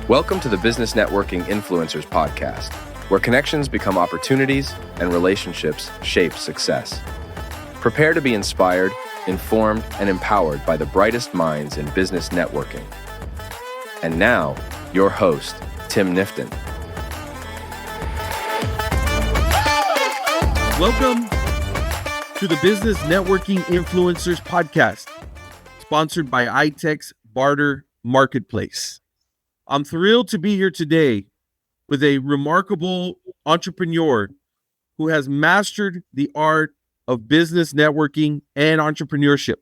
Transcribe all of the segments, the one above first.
Welcome to the Business Networking Influencers Podcast, where connections become opportunities and relationships shape success. Prepare to be inspired, informed, and empowered by the brightest minds in business networking. And now, your host, Tim Nifton. Welcome to the Business Networking Influencers Podcast, sponsored by ITEX Barter Marketplace. I'm thrilled to be here today with a remarkable entrepreneur who has mastered the art of business networking and entrepreneurship.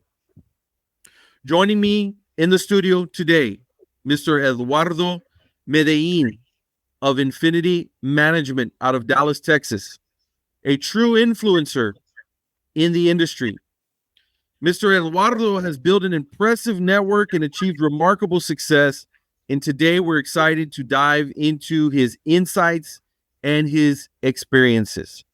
Joining me in the studio today, Mr. Eduardo Medellin of Infinity Management out of Dallas, Texas, a true influencer in the industry. Mr. Eduardo has built an impressive network and achieved remarkable success. And today we're excited to dive into his insights and his experiences.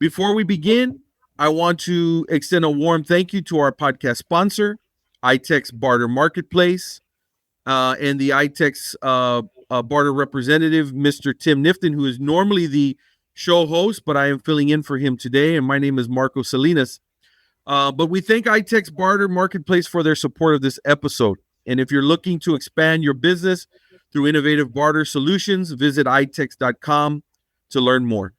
Before we begin, I want to extend a warm thank you to our podcast sponsor, ITEX Barter Marketplace, and the ITEX Barter representative, Mr. Tim Nifton, who is normally the show host, but I am filling in for him today. And my name is Marco Salinas. But we thank ITEX Barter Marketplace for their support of this episode. And if you're looking to expand your business through innovative barter solutions, visit itex.com to learn more.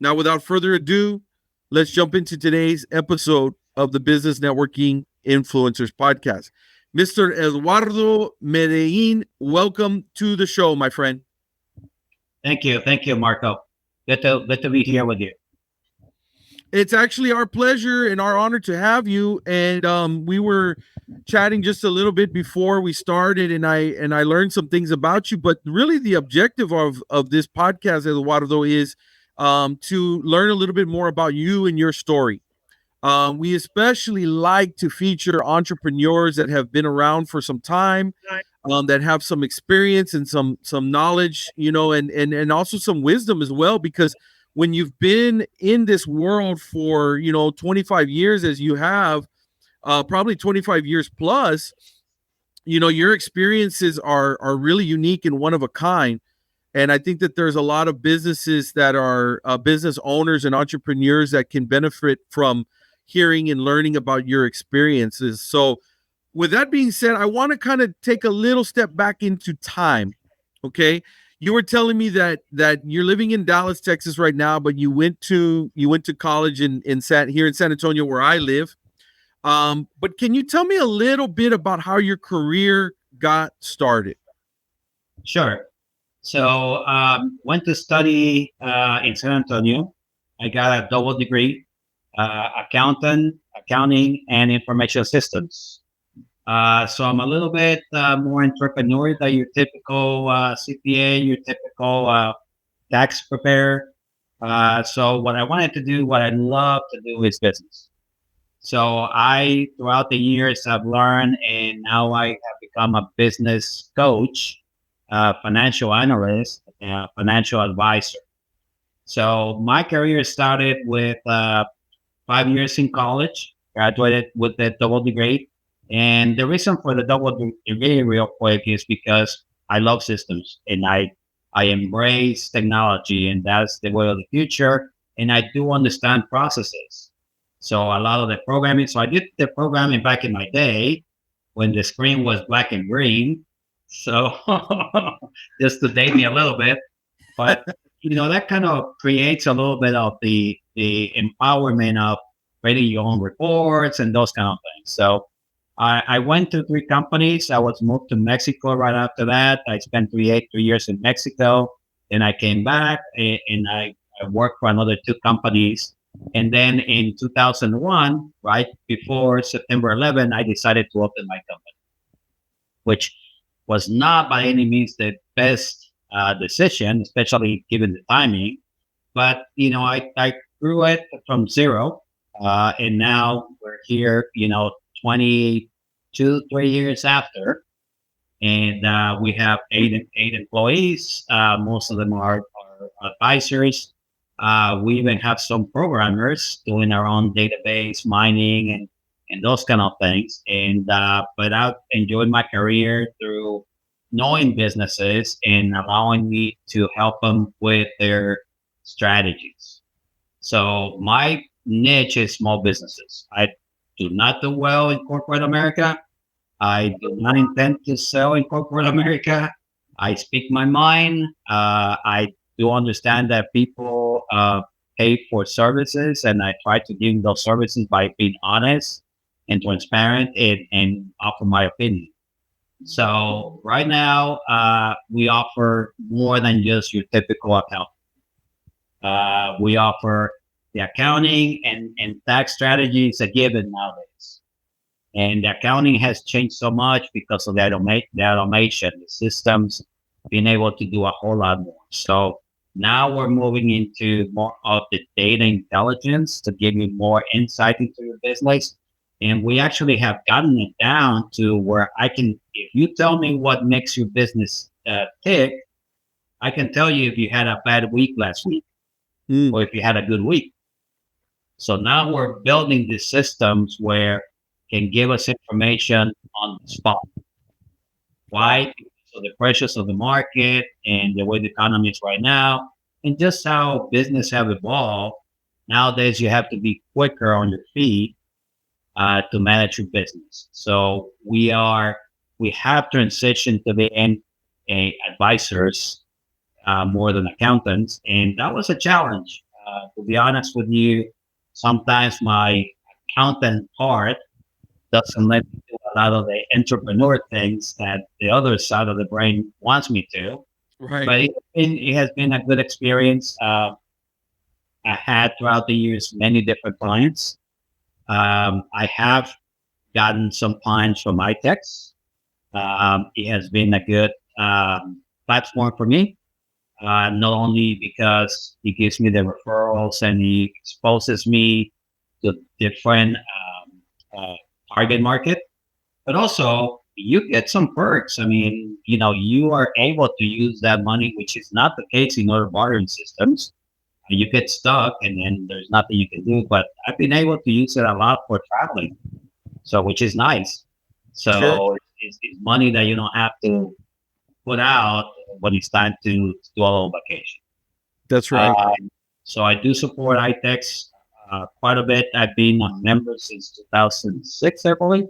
Now, without further ado, let's jump into today's episode of the Business Networking Influencers Podcast. Mr. Eduardo Medellin, welcome to the show, my friend. Thank you, Marco. Good to be here with you. It's actually our pleasure and our honor to have you. And we were chatting just a little bit before we started, and I learned some things about you. But really, the objective of this podcast, Eduardo, is to learn a little bit more about you and your story. We especially like to feature entrepreneurs that have been around for some time, that have some experience and some knowledge, and also some wisdom as well, because when you've been in this world for, 25 years, as you have, probably 25 years plus, your experiences are really unique and one of a kind. And I think that there's a lot of businesses that are business owners and entrepreneurs that can benefit from hearing and learning about your experiences. So with that being said, I want to kind of take a little step back into time. Okay. You were telling me that you're living in Dallas, Texas right now, but you went to college here in San Antonio, where I live. But can you tell me a little bit about how your career got started? Sure. So went to study in San Antonio. I got a double degree, accounting, and information systems. So I'm a little bit more entrepreneurial than your typical CPA, your typical tax preparer. So what I wanted to do, what I love to do is business. So throughout the years, I've learned, and now I have become a business coach, financial analyst, financial advisor. So my career started with 5 years in college, graduated with a double degree. And the reason for the double degree real quick is because I love systems and I embrace technology, and that's the way of the future. And I do understand processes. So a lot of the programming, so I did the programming back in my day when the screen was black and green. So just to date me a little bit, but that kind of creates a little bit of the empowerment of creating your own reports and those kind of things. So I went to 3 companies. I was moved to Mexico right after that. I spent 3 years in Mexico. Then I came back and I worked for another 2 companies. And then in 2001, right before September 11, I decided to open my company, which was not by any means the best decision, especially given the timing. But, I grew it from zero. And now we're here, 3 years after, and we have eight employees. Most of them are advisors. We even have some programmers doing our own database mining and those kind of things. And but I've enjoyed my career through knowing businesses and allowing me to help them with their strategies. So my niche is small businesses. I do not do well in corporate America. I do not intend to sell in corporate America. I speak my mind. I do understand that people pay for services, and I try to give those services by being honest and transparent and offer my opinion. So right now, we offer more than just your typical account. We offer the accounting and tax strategies a given nowadays. And the accounting has changed so much because of the automation, the systems being able to do a whole lot more. So now we're moving into more of the data intelligence to give you more insight into your business. And we actually have gotten it down to where if you tell me what makes your business tick, I can tell you if you had a bad week last week or if you had a good week. So now we're building these systems where can give us information on the spot. Why? So the pressures of the market and the way the economy is right now, and just how business have evolved. Nowadays, you have to be quicker on your feet to manage your business. So we have transitioned to being advisors more than accountants, and that was a challenge. To be honest with you, sometimes my accountant part doesn't let me do a lot of the entrepreneur things that the other side of the brain wants me to. Right. But it has been a good experience. I had throughout the years many different clients. I have gotten some clients from ITEX. It has been a good platform for me, not only because it gives me the referrals and it exposes me to different target market, but also you get some perks. I mean, you are able to use that money, which is not the case in other bartering systems. You get stuck and then there's nothing you can do. But I've been able to use it a lot for traveling, so which is nice. So Sure. it's money that you don't have to put out when it's time to do a little vacation. That's right. So I do support ITEX quite a bit. I've been a member since 2006, I believe.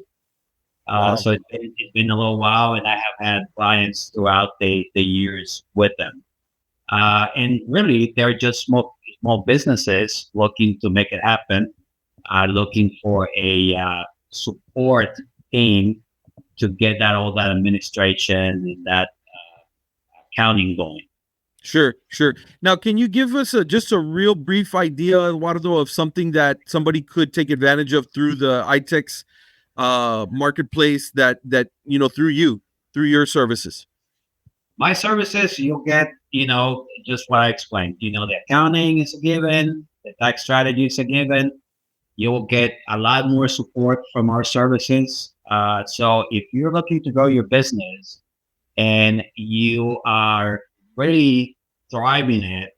Wow. So it's been a little while, and I have had clients throughout the years with them. And really, they're just small businesses looking to make it happen, looking for a support team to get all that administration and that accounting going. Sure, sure. Now, can you give us just a real brief idea, Eduardo, of something that somebody could take advantage of through the ITEX marketplace that through your services? My services, you'll get, just what I explained. The accounting is a given, the tax strategy is a given. You will get a lot more support from our services. So if you're looking to grow your business and you are really thriving in it,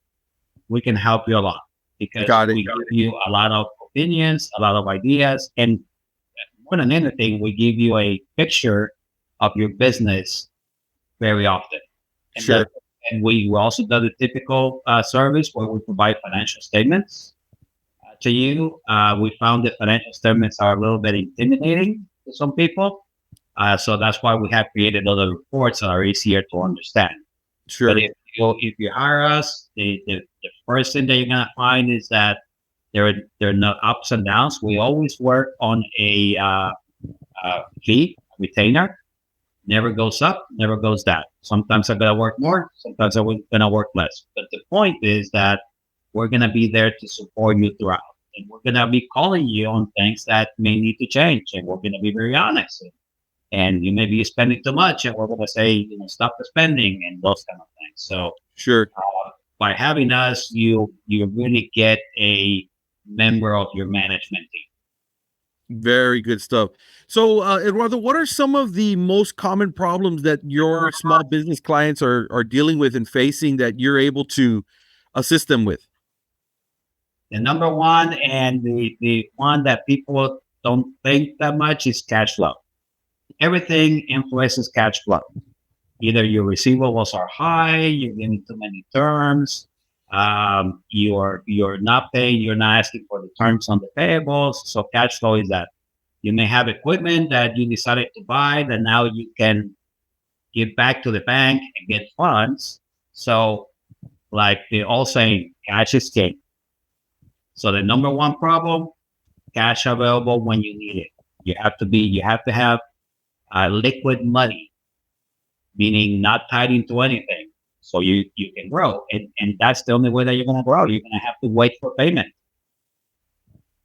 we can help you a lot because we give you a lot of opinions, a lot of ideas, and more than anything, we give you a picture of your business very often. And Sure. And we also do the typical service where we provide financial statements to you. We found that financial statements are a little bit intimidating to some people. So that's why we have created other reports that are easier to understand. Sure. But if you hire us, the first thing that you're gonna find is that there are no ups and downs. We always work on a fee retainer. Never goes up, never goes down. Sometimes I'm gonna work more, sometimes I'm gonna work less. But the point is that we're gonna be there to support you throughout, and we're gonna be calling you on things that may need to change, and we're gonna be very honest. And you may be spending too much, and we're going to say, stop the spending and those kind of things. So, Sure. By having us, you really get a member of your management team. Very good stuff. So, Eduardo, what are some of the most common problems that your small business clients are dealing with and facing that you're able to assist them with? The number one and the one that people don't think that much is cash flow. Everything influences cash flow. Either your receivables are high, you're giving too many terms, you're not paying, you're not asking for the terms on the payables. So cash flow is that you may have equipment that you decided to buy that now you can give back to the bank and get funds. So like they all saying, cash is king. So the number one problem, cash available when you need it. You have to have liquid money, meaning not tied into anything. So you can grow. And that's the only way that you're going to grow. You're going to have to wait for payment.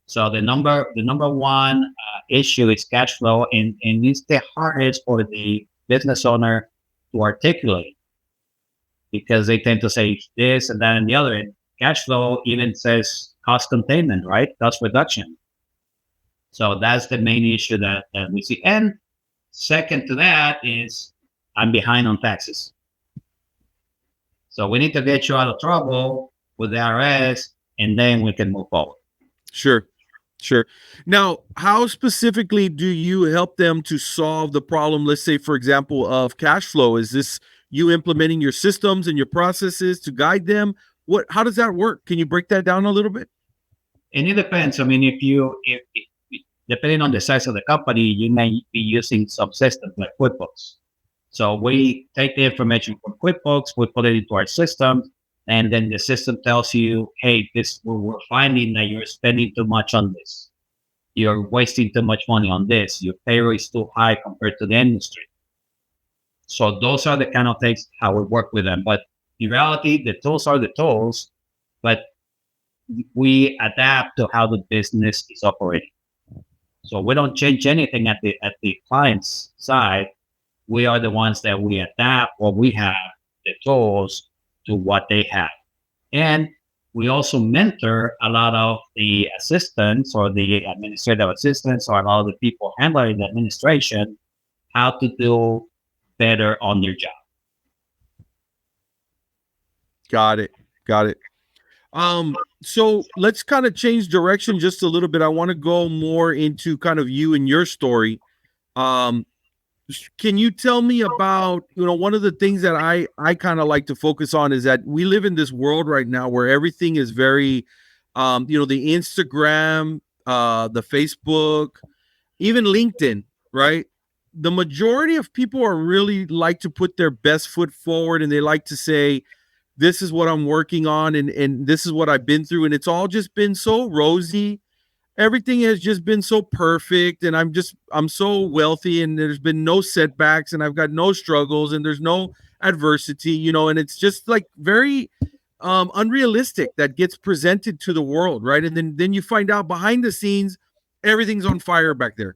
So the number one issue is cash flow, and it's the hardest for the business owner to articulate because they tend to say this and that and the other. And cash flow even says cost containment, right? Cost reduction. So that's the main issue that we see. And second to that is I'm behind on taxes. So we need to get you out of trouble with the IRS, and then we can move forward. Sure. Sure. Now, how specifically do you help them to solve the problem? Let's say, for example, of cash flow. Is this you implementing your systems and your processes to guide them? How does that work? Can you break that down a little bit? And it depends. I mean, if depending on the size of the company, you may be using some systems like QuickBooks. So we take the information from QuickBooks, we put it into our system, and then the system tells you, hey, we're finding that you're spending too much on this. You're wasting too much money on this. Your payroll is too high compared to the industry. So those are the kind of things how we work with them. But in reality, the tools are the tools, but we adapt to how the business is operating. So we don't change anything at the client's side. We are the ones that we adapt what we have, the tools, to what they have. And we also mentor a lot of the assistants or the administrative assistants or a lot of the people handling the administration how to do better on their job. Got it. Got it. So let's kind of change direction just a little bit. I want to go more into kind of you and your story. Can you tell me about, one of the things that I kind of like to focus on is that we live in this world right now where everything is very, the Instagram, the Facebook, even LinkedIn, right? The majority of people are really like to put their best foot forward, and they like to say, this is what I'm working on, and this is what I've been through. And it's all just been so rosy. Everything has just been so perfect, and I'm so wealthy, and there's been no setbacks, and I've got no struggles, and there's no adversity, and it's just like very unrealistic that gets presented to the world, right? And then you find out behind the scenes, everything's on fire back there.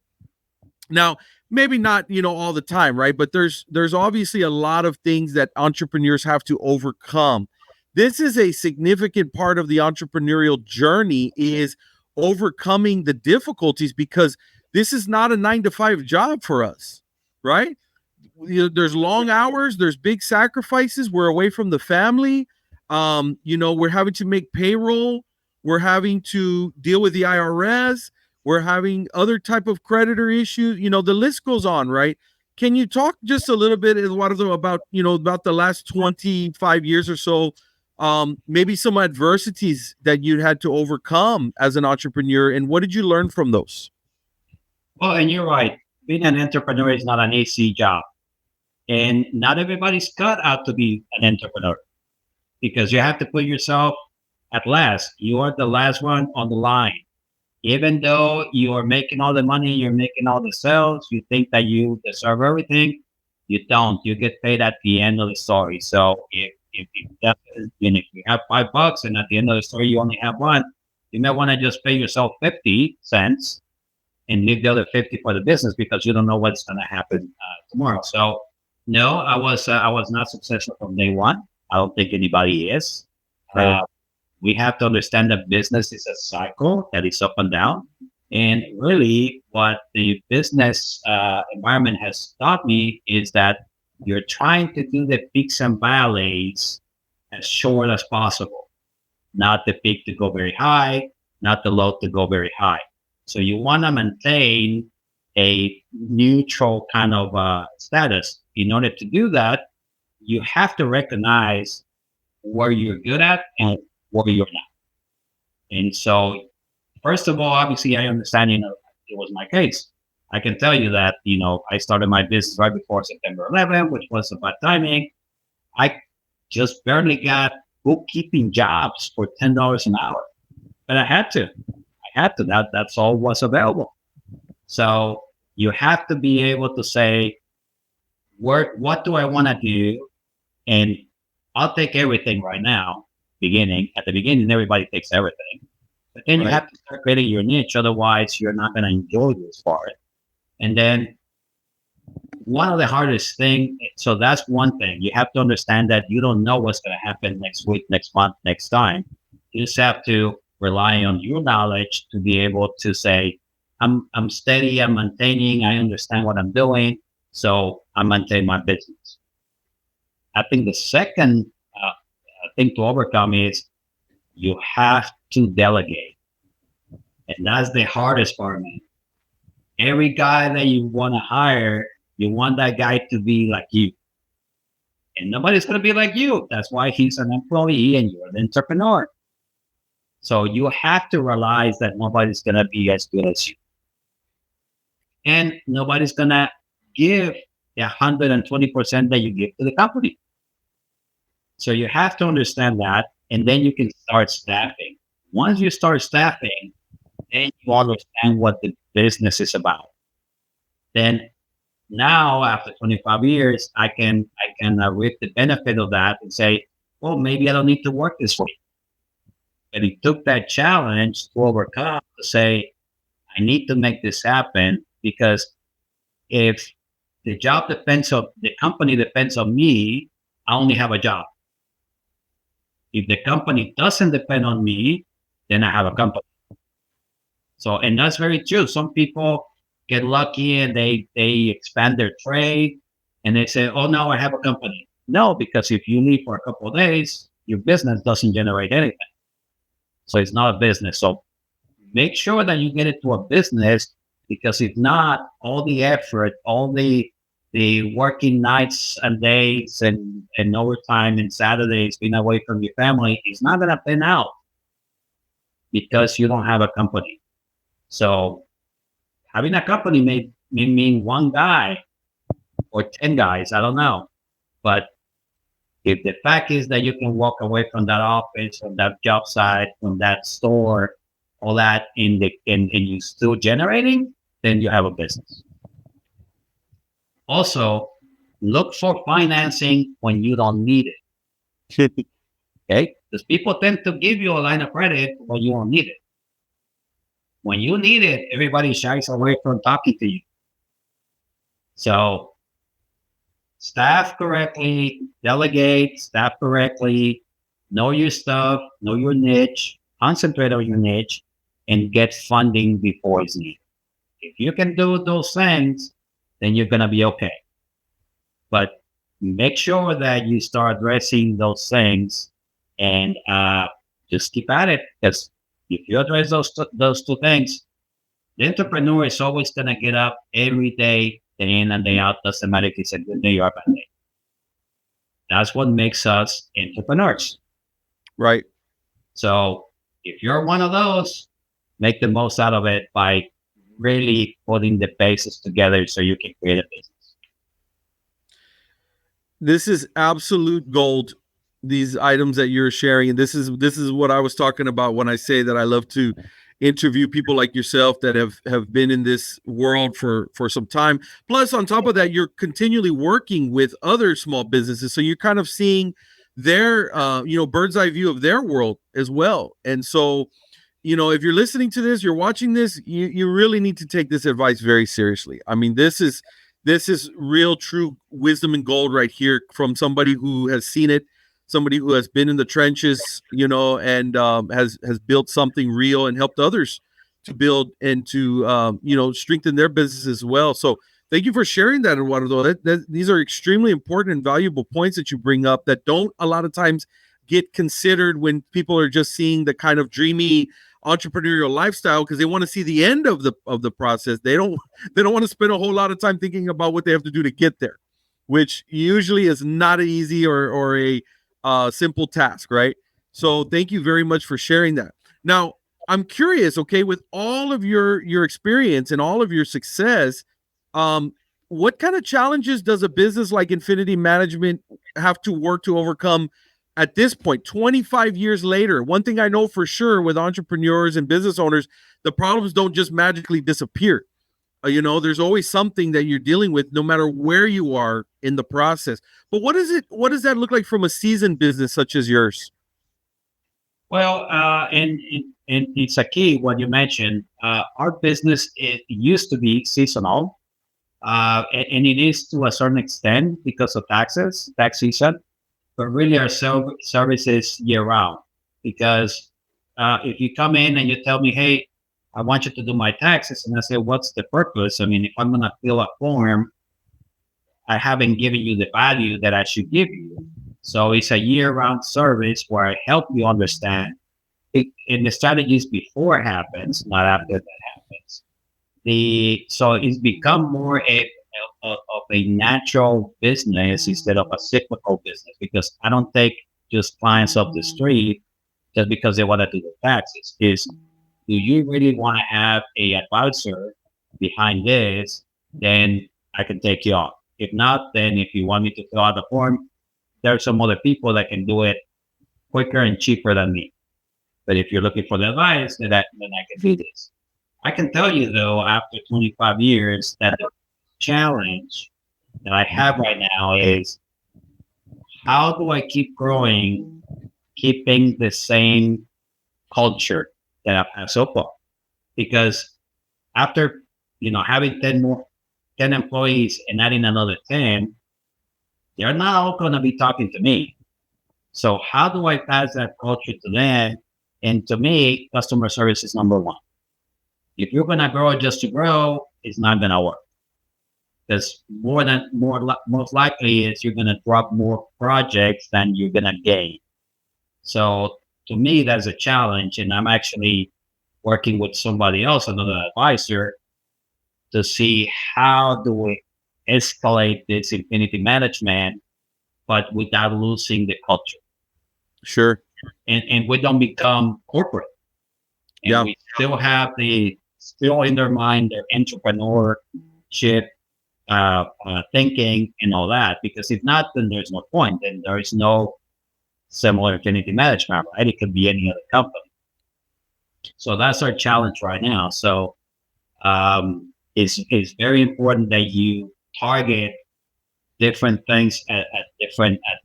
Now, maybe not, all the time, right? But there's obviously a lot of things that entrepreneurs have to overcome. This is a significant part of the entrepreneurial journey, is overcoming the difficulties, because this is not a 9-to-5 job for us, right? There's long hours, there's big sacrifices. We're away from the family. We're having to make payroll. We're having to deal with the IRS. We're having other type of creditor issues. The list goes on, right? Can you talk just a little bit, Eduardo, about the last 25 years or so, maybe some adversities that you had to overcome as an entrepreneur, and what did you learn from those? Well, and you're right. Being an entrepreneur is not an easy job. And not everybody's cut out to be an entrepreneur, because you have to put yourself at last. You are the last one on the line. Even though you are making all the money, you're making all the sales, you think that you deserve everything, you don't. You get paid at the end of the story. So if you have $5 and at the end of the story you only have one, you may want to just pay yourself 50 cents and leave the other 50 for the business, because you don't know what's going to happen tomorrow. So no, I was not successful from day one. I don't think anybody is. Right. We have to understand that business is a cycle that is up and down. And really what the business environment has taught me is that you're trying to do the peaks and valleys as short as possible, not the peak to go very high, not the low to go very high. So you want to maintain a neutral kind of status. In order to do that, you have to recognize where you're good at and where you're not. And so, first of all, obviously, I understand, it was my case. I can tell you that, I started my business right before September 11th, which was a bad timing. I just barely got bookkeeping jobs for $10 an hour, but I had to. That's all was available. So you have to be able to say, what do I want to do? And I'll take everything right now. At the beginning, everybody takes everything. But then you have to start creating your niche. Otherwise, you're not going to enjoy this part. And then one of the hardest thing, so that's one thing. You have to understand that you don't know what's going to happen next week, next month, next time. You just have to rely on your knowledge to be able to say, I'm steady, I'm maintaining, I understand what I'm doing, so I maintain my business. I think the second thing to overcome is you have to delegate. And that's the hardest part, man. Every guy that you want to hire, you want that guy to be like you. And nobody's going to be like you. That's why he's an employee and you're an entrepreneur. So you have to realize that nobody's going to be as good as you. And nobody's going to give the 120% that you give to the company. So you have to understand that, and then you can start staffing. Once you start staffing, then you understand what the business is about. Then now, after 25 years, I can reap the benefit of that and say, well, maybe I don't need to work this week. But it took that challenge to overcome to say, I need to make this happen, because if the company depends on me, I only have a job. If the company doesn't depend on me, then I have a company. So, and that's very true. Some people get lucky and they expand their trade and they say, oh, now I have a company. No, because if you leave for a couple of days, your business doesn't generate anything. So it's not a business. So make sure that you get it to a business, because if not, all the effort, all the working nights and days and overtime and Saturdays being away from your family is not going to pan out, because you don't have a company. So having a company may mean one guy or 10 guys, I don't know. But if the fact is that you can walk away from that office, from that job site, from that store, all that, and you're still generating, then you have a business. Also, look for financing when you don't need it. Okay? Because people tend to give you a line of credit when you don't need it. When you need it, everybody shies away from talking to you. So, staff correctly, delegate, staff correctly, know your stuff, know your niche, concentrate on your niche, and get funding before it's needed. If you can do those things, then you're going to be okay. But make sure that you start addressing those things and just keep at it. Because if you address those two things, the entrepreneur is always going to get up every day in and day out. Doesn't matter if it's a good day or a bad day. That's what makes us entrepreneurs. Right. So if you're one of those, make the most out of it by really putting the bases together so you can create a business. This is absolute gold, these items that you're sharing. And this is what I was talking about when I say that I love to interview people like yourself that have been in this world for some time. Plus, on top of that, you're continually working with other small businesses. So you're kind of seeing their, bird's eye view of their world as well. And so, if you're listening to this, you're watching this, you really need to take this advice very seriously. I mean, this is real, true wisdom and gold right here from somebody who has seen it, somebody who has been in the trenches, and has built something real and helped others to build and to, strengthen their business as well. So thank you for sharing that, Eduardo. These are extremely important and valuable points that you bring up that don't a lot of times get considered when people are just seeing the kind of dreamy entrepreneurial lifestyle because they want to see the end of the process. They don't want to spend a whole lot of time thinking about what they have to do to get there, which usually is not an easy or a simple task, right? So thank you very much for sharing that. Now, I'm curious, okay, with all of your experience and all of your success, what kind of challenges does a business like Infinity Management have to work to overcome at this point, 25 years later? One thing I know for sure with entrepreneurs and business owners, the problems don't just magically disappear. There's always something that you're dealing with, no matter where you are in the process. But what does that look like from a seasoned business such as yours? Well, and it's a key what you mentioned. Our business, it used to be seasonal, and it is to a certain extent because of tax season. But really, our services year round. Because if you come in and you tell me, "Hey, I want you to do my taxes," and I say, "What's the purpose?" I mean, if I'm going to fill a form, I haven't given you the value that I should give you. So it's a year-round service where I help you understand it, and the strategies before it happens, not after that happens. So it's become more of a natural business instead of a cyclical business, because I don't take just clients off the street just because they want to do the taxes. Do you really want to have a advisor behind this? Then I can take you on. If not, then if you want me to fill out the form, there are some other people that can do it quicker and cheaper than me. But if you're looking for the advice, then I can do this. I can tell you though, after 25 years, that the challenge that I have right now is, how do I keep growing, keeping the same culture that I've had so far? Because after having 10 employees and adding another 10, they're not all going to be talking to me. So how do I pass that culture to them? And to me, customer service is number one. If you're going to grow just to grow, it's not going to work. Because most likely is you're going to drop more projects than you're going to gain. So to me, that's a challenge. And I'm actually working with somebody else, another advisor, to see how do we escalate this infinity management, but without losing the culture. Sure. And we don't become corporate. And we still have still in their mind, their entrepreneurship thinking and all that. Because if not, then there's no point. Then there is no similar infinity management, right? It could be any other company. So that's our challenge right now. So it's very important that you target different things at the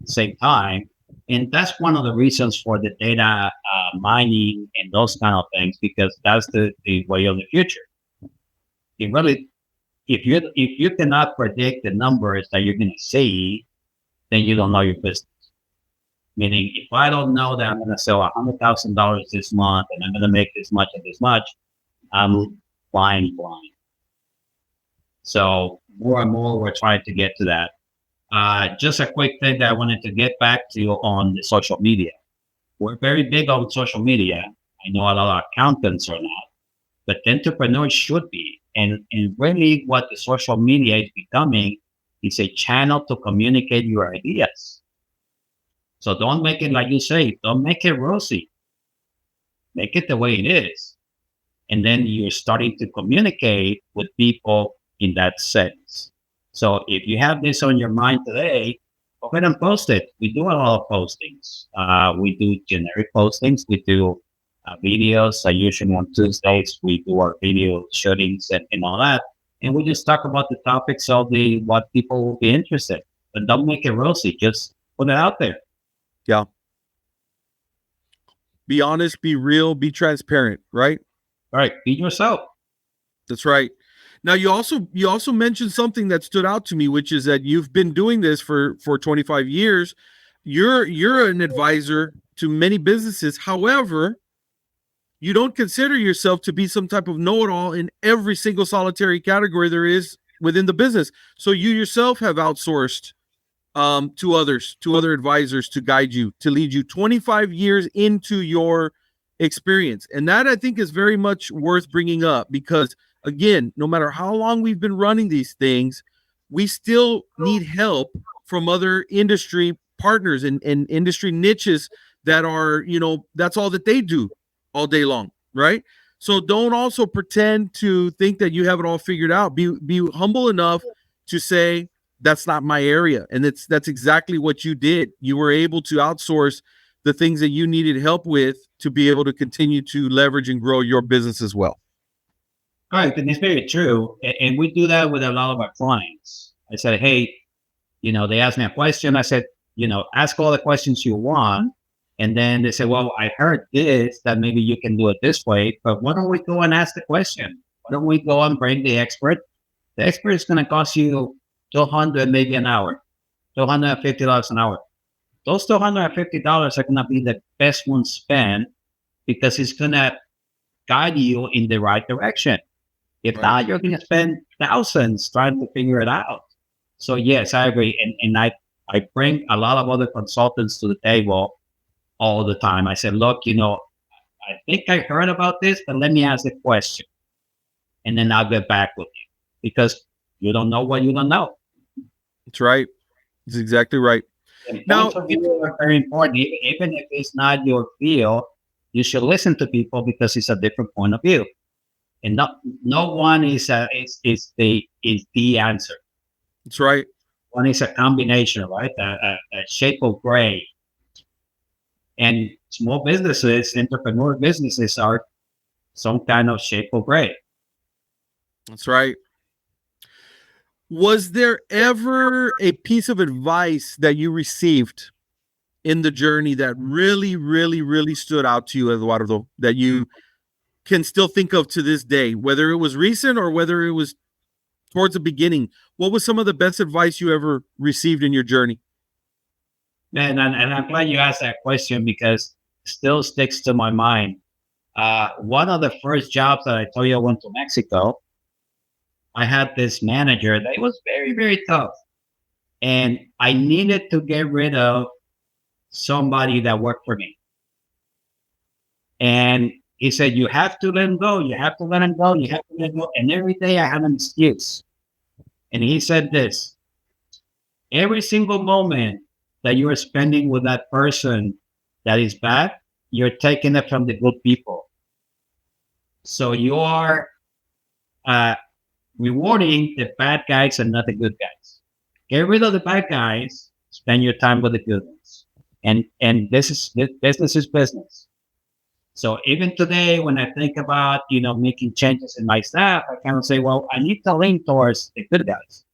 same time. And that's one of the reasons for the data mining and those kind of things, because that's the way of the future. If you cannot predict the numbers that you're going to see, then you don't know your business. Meaning, if I don't know that I'm going to sell $100,000 this month and I'm going to make this much and this much, I'm flying blind. So more and more, we're trying to get to that. Just a quick thing that I wanted to get back to on the social media. We're very big on social media. I know a lot of accountants are not, but entrepreneurs should be. And really what the social media is becoming is a channel to communicate your ideas. So don't make it, like you say, don't make it rosy. Make it the way it is. And then you're starting to communicate with people in that sense. So if you have this on your mind today, go ahead and post it. We do a lot of postings. We do generic postings. We do videos. Usually on Tuesdays, we do our video shootings and all that. And we just talk about the topics of what people will be interested. But don't make it rosy. Just put it out there. Yeah. Be honest, be real, be transparent, right? All right. Be yourself. That's right. Now, you also mentioned something that stood out to me, which is that you've been doing this for 25 years. You're an advisor to many businesses. However, you don't consider yourself to be some type of know-it-all in every single solitary category there is within the business. So you yourself have outsourced to other advisors to guide you, to lead you. 25 years into your experience. And that I think is very much worth bringing up because, again, no matter how long we've been running these things, we still need help from other industry partners and industry niches that are, that's all that they do all day long, right? So don't also pretend to think that you have it all figured out. Be humble enough to say, that's not my area. And that's exactly what you did. You were able to outsource the things that you needed help with to be able to continue to leverage and grow your business as well. Right, and it's very true. And we do that with a lot of our clients. I said, hey, they asked me a question. I said, ask all the questions you want. And then they said, well, I heard this, that maybe you can do it this way, but why don't we go and ask the question? Why don't we go and bring the expert? The expert is going to cost you $200 maybe an hour, $250 an hour. Those $250 are going to be the best ones spent because it's going to guide you in the right direction. If not, you're going to spend thousands trying to figure it out. So yes, I agree. And I bring a lot of other consultants to the table all the time. I said, look, I think I heard about this, but let me ask the question. And then I'll get back with you because you don't know what you don't know. That's right. That's exactly right. And now, are very important. Even if it's not your field, you should listen to people because it's a different point of view. And no one is the answer. That's right. One is a combination, right? A shape of gray. And small businesses, entrepreneur businesses are some kind of shape of gray. That's right. Was there ever a piece of advice that you received in the journey that really, really, really stood out to you, Eduardo, that you can still think of to this day, whether it was recent or whether it was towards the beginning? What was some of the best advice you ever received in your journey? And I'm glad you asked that question because it still sticks to my mind. One of the first jobs that I told you I went to Mexico, I had this manager that was very, very tough. And I needed to get rid of somebody that worked for me. And he said, you have to let him go. You have to let him go. You have to let him go. And every day I had an excuse. And he said this, every single moment that you are spending with that person that is bad, you're taking it from the good people. So you are rewarding the bad guys and not the good guys. Get rid of the bad guys, spend your time with the good ones. And business is business. So even today, when I think about, making changes in my staff, I kind of say, well, I need to lean towards the good guys.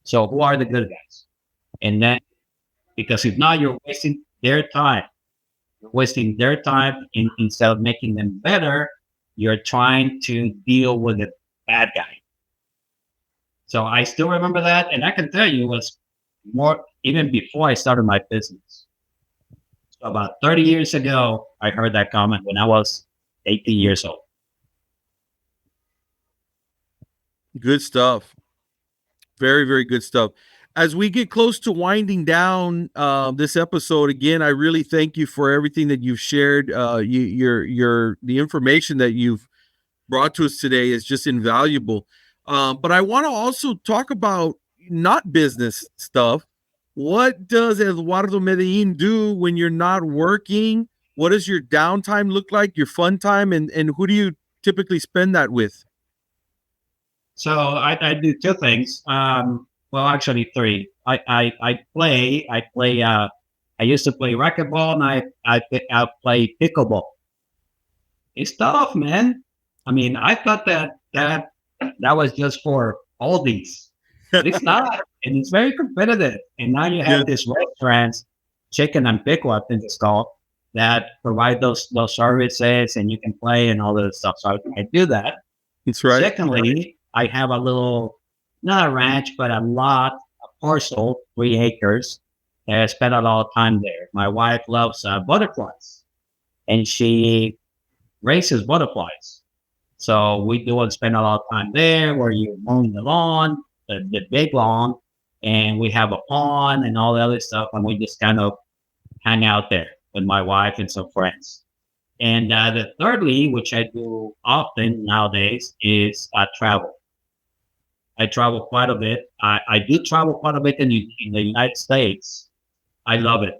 So who are the good guys? And then, because if not, you're wasting their time. You're wasting their time instead of making them better. You're trying to deal with the bad guy. So I still remember that. And I can tell you it was more, even before I started my business. So about 30 years ago, I heard that comment when I was 18 years old. Good stuff. Very, very good stuff. As we get close to winding down this episode, again, I really thank you for everything that you've shared. The information that you've brought to us today is just invaluable. But I want to also talk about not business stuff. What does Eduardo Medellin do when you're not working? What does your downtime look like, your fun time, and who do you typically spend that with? So I do two things. Well, actually three. I used to play racquetball and I play pickleball. It's tough, man. I mean, I thought that was just for oldies. But it's not, and it's very competitive. And now you have these restaurants, Chicken and Pickle, I think it's called, that provide those services, and you can play and all this stuff. So I do that. That's right. Secondly, I have a little, not a ranch, but a parcel, 3 acres. And I spend a lot of time there. My wife loves butterflies, and she raises butterflies. So we do spend a lot of time there where you mow the lawn, the big lawn, and we have a pond and all the other stuff. And we just kind of hang out there with my wife and some friends. And the thirdly, which I do often nowadays, is travel. I travel quite a bit. I do travel quite a bit in the United States. I love it.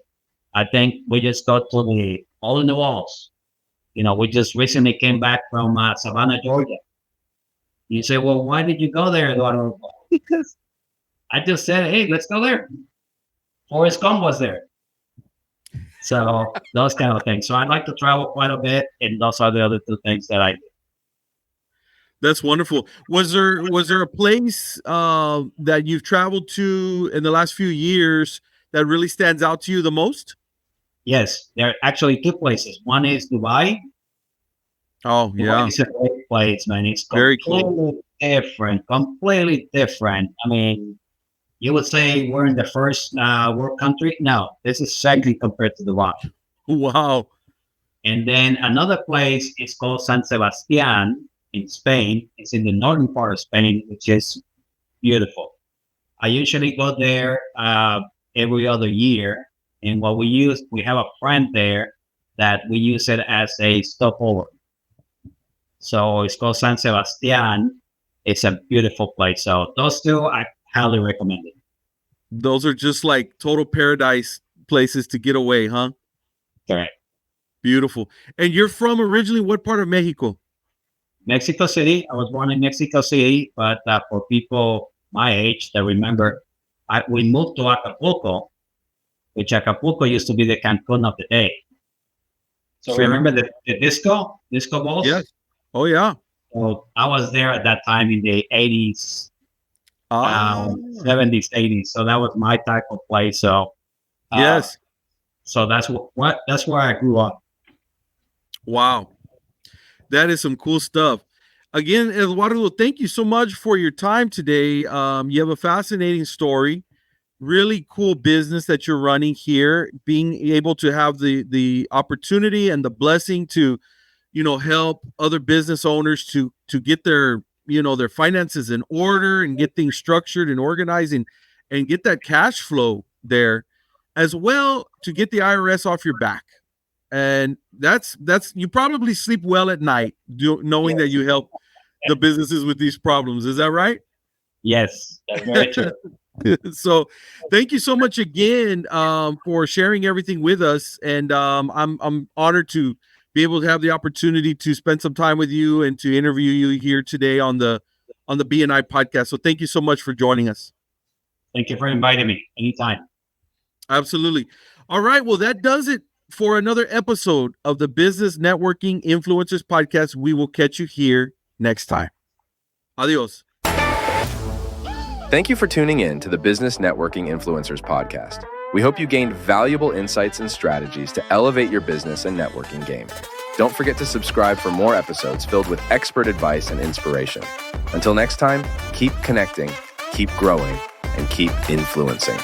I think we just go to the all in the walls. We just recently came back from Savannah, Georgia. You say, well, why did you go there, Eduardo? Because I just said, hey, let's go there. Forrest Gump was there. So those kind of things. So I like to travel quite a bit, and those are the other two things that I do. That's wonderful. Was there a place that you've traveled to in the last few years that really stands out to you the most? Yes, there are actually two places. One is Dubai. Oh, yeah. It's a great place, man. It's Very completely different. Completely different. I mean, you would say we're in the first world country. No, this is second compared to Dubai. Wow. And then another place is called San Sebastian in Spain. It's in the northern part of Spain, which is beautiful. I usually go there every other year. And what we have a friend there that we use it as a stopover. So it's called San Sebastian. It's a beautiful place. So those two, I highly recommend it. Those are just like total paradise places to get away, huh? Correct. Beautiful. And you're from originally what part of Mexico? Mexico City. I was born in Mexico City, but for people my age that remember, we moved to Acapulco, which Acapulco used to be the Cancun of the day. So Sure. remember the disco balls? Yes. Oh, yeah. So I was there at that time in the 80s, Ah, 70s, 80s. So that was my type of place. So yes. so that's where I grew up. Wow. That is some cool stuff. Again, Eduardo, thank you so much for your time today. You have a fascinating story, really cool business that you're running here, being able to have the opportunity and the blessing to, help other business owners to get their, their finances in order and get things structured and organized and get that cash flow there, as well to get the IRS off your back. And that's you probably sleep well at night knowing that you help the businesses with these problems. Is that right? Yes, that's very true. So thank you so much again for sharing everything with us. And I'm honored to be able to have the opportunity to spend some time with you and to interview you here today on the BNI podcast. So thank you so much for joining us. Thank you for inviting me. Anytime. Absolutely. All right. Well, that does it for another episode of the Business Networking Influencers Podcast. We will catch you here next time. Adios. Thank you for tuning in to the Business Networking Influencers Podcast. We hope you gained valuable insights and strategies to elevate your business and networking game. Don't forget to subscribe for more episodes filled with expert advice and inspiration. Until next time, keep connecting, keep growing, and keep influencing.